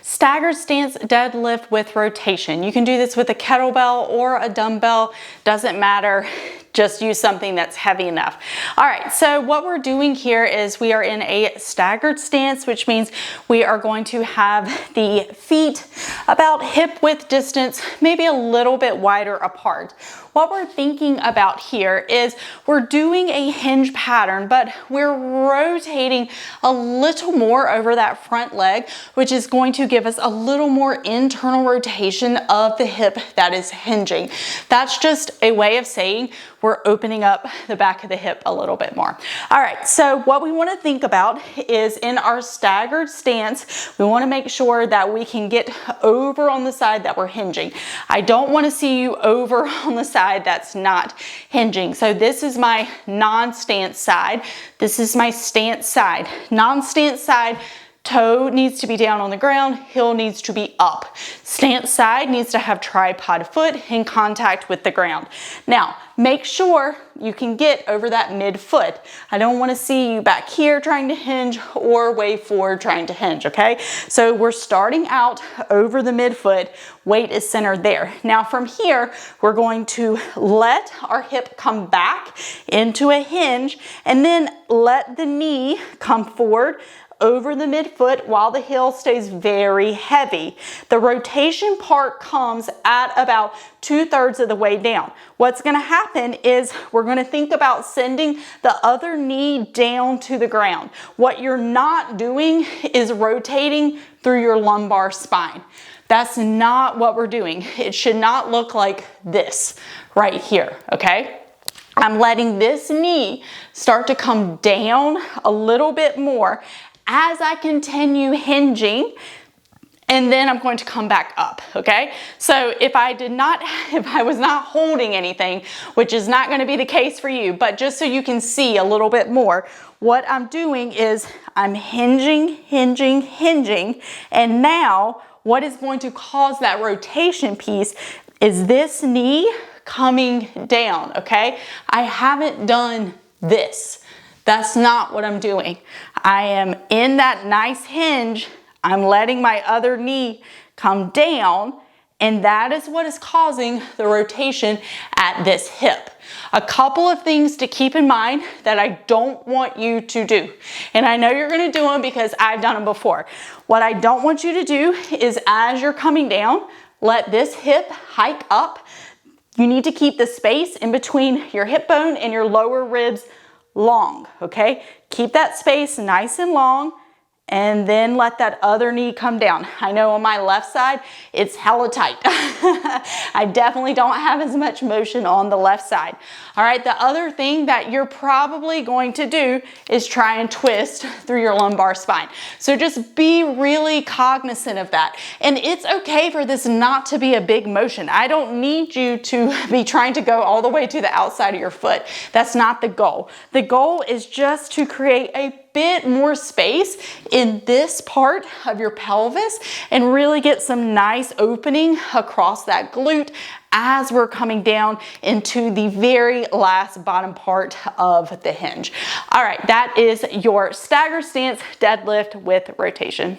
Staggered stance deadlift with rotation. You can do this with a kettlebell or a dumbbell, doesn't matter. Just use something that's heavy enough. All right, so what we're doing here is we are in a staggered stance, which means we are going to have the feet about hip width distance, maybe a little bit wider apart. What we're thinking about here is we're doing a hinge pattern, but we're rotating a little more over that front leg, which is going to give us a little more internal rotation of the hip that is hinging. That's just a way of saying we're opening up the back of the hip a little bit more. All right, so what we want to think about is in our staggered stance, we want to make sure that we can get over on the side that we're hinging. I don't want to see you over on the side that's not hinging. So this is my non-stance side. This is my stance side. Non-stance side, toe needs to be down on the ground, heel needs to be up. Stance side needs to have tripod foot in contact with the ground. Now, make sure you can get over that mid foot. I don't want to see you back here trying to hinge or way forward trying to hinge, okay? So we're starting out over the mid foot, weight is centered there. Now from here, we're going to let our hip come back into a hinge and then let the knee come forward over the midfoot while the heel stays very heavy. The rotation part comes at about 2/3 of the way down. What's gonna happen is we're gonna think about sending the other knee down to the ground. What you're not doing is rotating through your lumbar spine. That's not what we're doing. It should not look like this right here, okay? I'm letting this knee start to come down a little bit more as I continue hinging, and then I'm going to come back up, okay? So if I was not holding anything, which is not gonna be the case for you, but just so you can see a little bit more, what I'm doing is I'm hinging, hinging, hinging, and now what is going to cause that rotation piece is this knee coming down, okay? I haven't done this. That's not what I'm doing. I am in that nice hinge. I'm letting my other knee come down, and that is what is causing the rotation at this hip. A couple of things to keep in mind that I don't want you to do. And I know you're gonna do them because I've done them before. What I don't want you to do is as you're coming down, let this hip hike up. You need to keep the space in between your hip bone and your lower ribs long, okay? Keep that space nice and long, and then let that other knee come down. I know on my left side, it's hella tight. I definitely don't have as much motion on the left side. All right, the other thing that you're probably going to do is try and twist through your lumbar spine. So just be really cognizant of that. And it's okay for this not to be a big motion. I don't need you to be trying to go all the way to the outside of your foot. That's not the goal. The goal is just to create a bit more space in this part of your pelvis and really get some nice opening across that glute as we're coming down into the very last bottom part of the hinge. All right, that is your stagger stance deadlift with rotation.